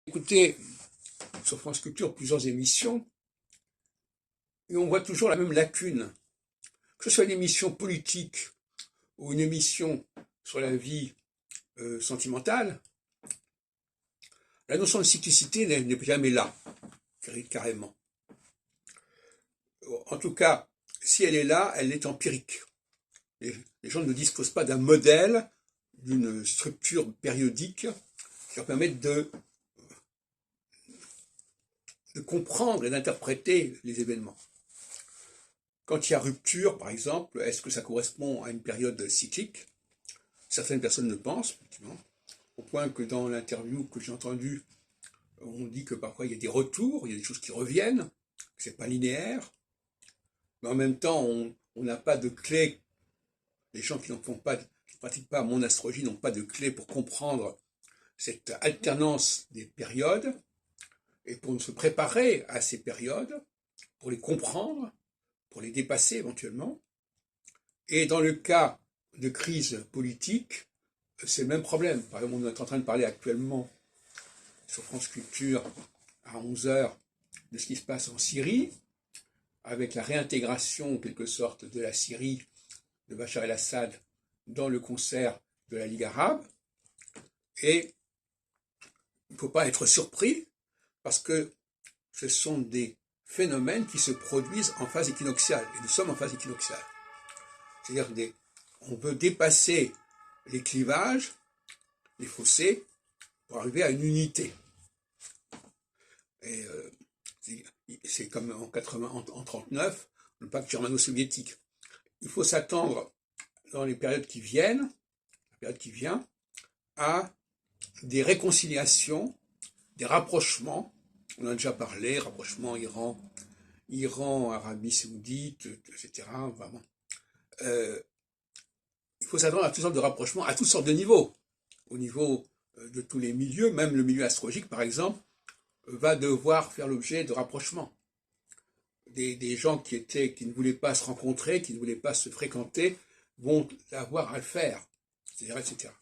Écoutez, sur France Culture, plusieurs émissions, et on voit toujours la même lacune. Que ce soit une émission politique ou une émission sur la vie sentimentale, la notion de cyclicité n'est jamais là, carrément. En tout cas, si elle est là, elle est empirique. Les gens ne disposent pas d'un modèle, d'une structure périodique qui leur permette de comprendre et d'interpréter les événements. Quand il y a rupture, par exemple, est-ce que ça correspond à une période cyclique? Certaines personnes le pensent, effectivement, au point que dans l'interview que j'ai entendue, on dit que parfois il y a des retours, il y a des choses qui reviennent, que c'est pas linéaire, mais en même temps, on n'a pas de clé. Les gens qui ne pratiquent pas mon astrologie n'ont pas de clé pour comprendre cette alternance des périodes, et pour se préparer à ces périodes, pour les comprendre, pour les dépasser éventuellement. Et dans le cas de crise politique, c'est le même problème. Par exemple, on est en train de parler actuellement sur France Culture à 11 h de ce qui se passe en Syrie, avec la réintégration en quelque sorte de la Syrie, de Bachar el-Assad, dans le concert de la Ligue arabe. Et il ne faut pas être surpris, parce que ce sont des phénomènes qui se produisent en phase équinoxiale. Et nous sommes en phase équinoxiale. C'est-à-dire on veut dépasser les clivages, les fossés, pour arriver à une unité. Et c'est comme en 1939, le pacte germano-soviétique. Il faut s'attendre, dans les périodes qui viennent, la période qui vient, à des réconciliations, des rapprochements. On en a déjà parlé, rapprochement Iran, Arabie Saoudite, etc. Vraiment. Il faut s'attendre à toutes sortes de rapprochements, à toutes sortes de niveaux. Au niveau de tous les milieux, même le milieu astrologique, par exemple, va devoir faire l'objet de rapprochements. Des gens qui ne voulaient pas se rencontrer, qui ne voulaient pas se fréquenter, vont avoir à le faire, etc., etc.